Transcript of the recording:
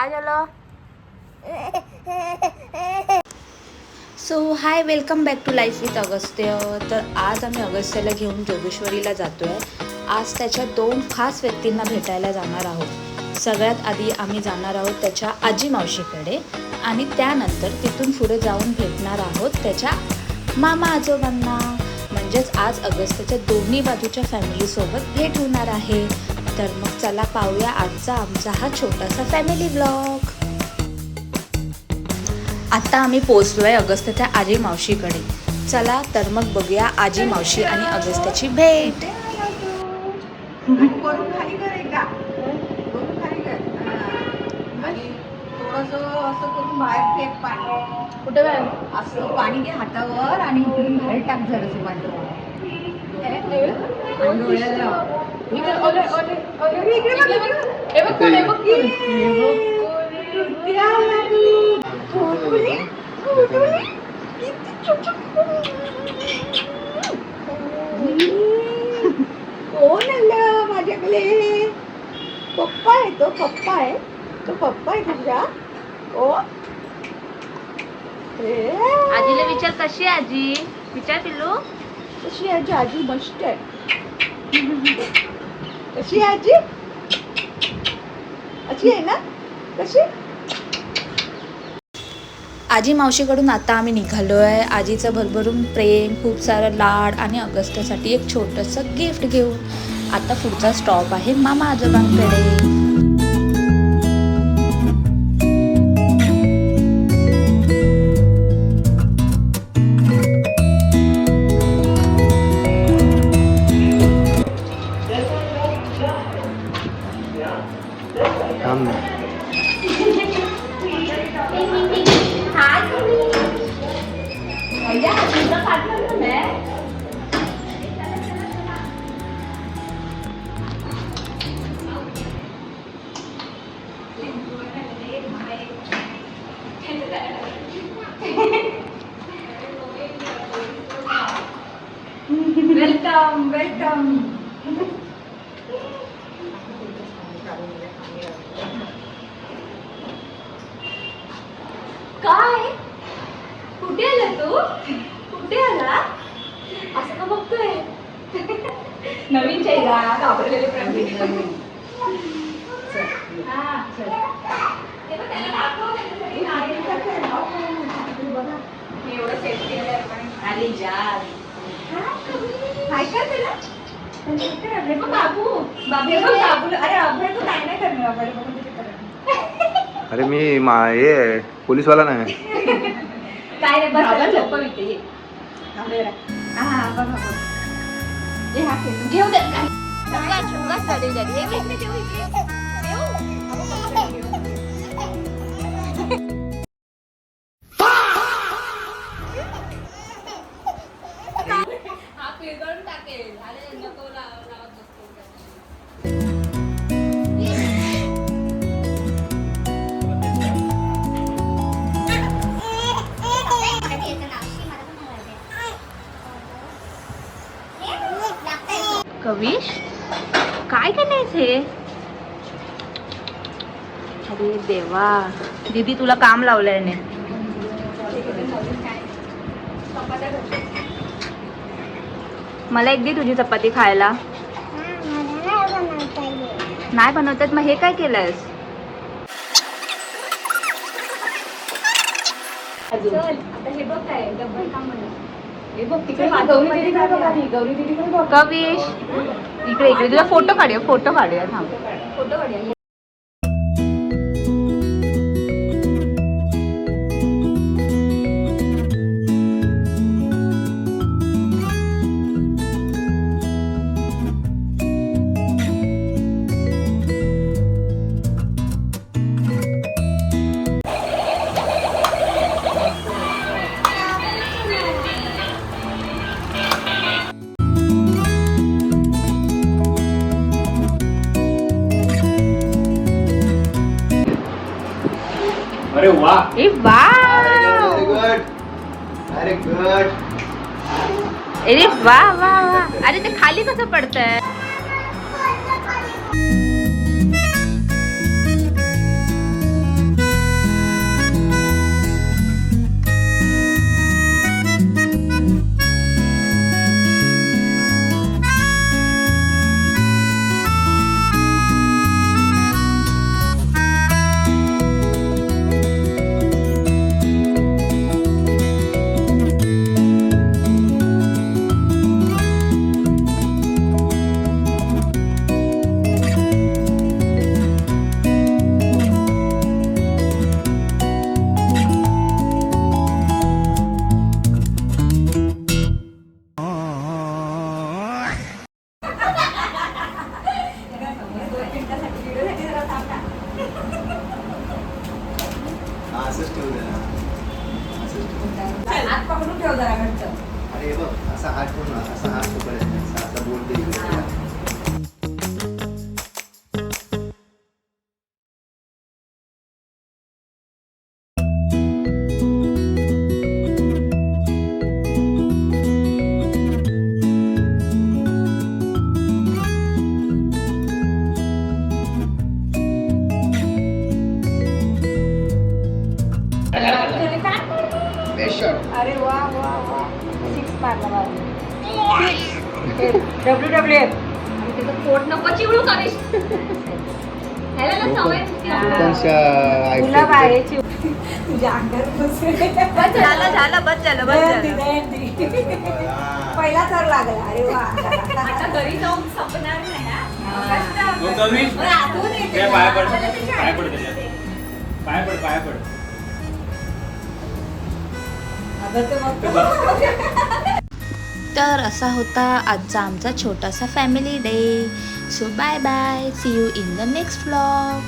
काय झालं? So hi, welcome back to life with Agastya. तर आज आम्ही अगस्त्याला घेऊन जोगेश्वरीला जातो आहे. आज त्याच्या 2 खास व्यक्तींना भेटायला जाणार आहोत. सगळ्यात आधी आम्ही जाणार आहोत त्याच्या आजी मावशीकडे आणि त्यानंतर तिथून पुढे जाऊन भेटणार आहोत त्याच्या मामा आजोबांना. म्हणजेच आज अगस्त्याच्या दोन्ही बाजूच्या फॅमिलीसोबत भेट होणार आहे. तर मग चला पाहूया आजचा आमचा हा छोटासा फॅमिली ब्लॉग. आता आम्ही पोहोचलो आहे अगस्त्याच्या आजी मावशीकडे. चला तर मग बघूया आजी मावशी आणि अगस्त्याची भेट. खाली कर एकदा, खाली कर आणि थोडंसं असं करून बाहेर फेक पाणी. कुठे बाहेर? असं पाणी घे हातावर आणि इकडून बाहेर टाक जरासं पाणी. कोण आलं माझ्याकडे? पप्पा आहे, तो पप्पा आहे, तो पप्पा आहे तुझा. ओ आजीला विचार कशी आहे आजी, विचार पिल्लू. कशी आहे आजी? आजी मस्त आहे. कशी आहे आजी? अशी आहे ना? कशी? आजी मावशीकडून आता आम्ही निघालो आहे. आजीचं भरभरून प्रेम, खूप सारं लाड आणि अगस्त्यासाठी एक छोटंसं गिफ्ट घेऊन. आता पुढचा स्टॉप आहे मामा आजोबांकडे. Welcome welcome. काय? कुठे आला तू? कुठे आला? असं का बघतोय? नवीन चेहरा, घाबरलेले प्रवीण. एवढं सेट केलंय आपण. आली जा. काय करते बाबू? बाबू अरे अभय तू काय नाही करणार. अभय बघून तुझे करत. अरे मी हे पोलीसवाला नाही. काय रे बस झोप इथे. हा बघा हे हा घेऊ दे. कविश, काय करायचं हे? अरे देवा, दीदी तुला काम लावलंय ने. मला एक दे तुझी चपाती खायला. नाही बनवतात. मग हे काय केलंयस? आता हे बघ काय डब्बल काम म्हणलं. हे बघ तिकडे गौरी दीदीकडे बघ. कविश, इकडे इकडे तुझा फोटो काढूया. फोटो काढूया, थांब. फोटो काढूया. अरे वाह, ए वाह, वेरी गुड, वेरी गुड. अरे वाह वाह वाह. अरे ते खाली कसं पडतंय? अरे बघ असा हात ठेवून असा हात पकडायचा असा बोलते अरे वा वा वा 6 मारला बाबू WWF पोट नको चिवळू करीश ह्याला ना सवय तुला बाहेरची तुझ्या अंगात झालं बस झालं पहिला तर लागला अरे वा आता घरी जाऊन संपणार नाही ना बरं, आठवून येते पाय पड अगं ते बघ तर असा होता आजचा आमचा छोटासा family day. So bye bye, see you in the next vlog.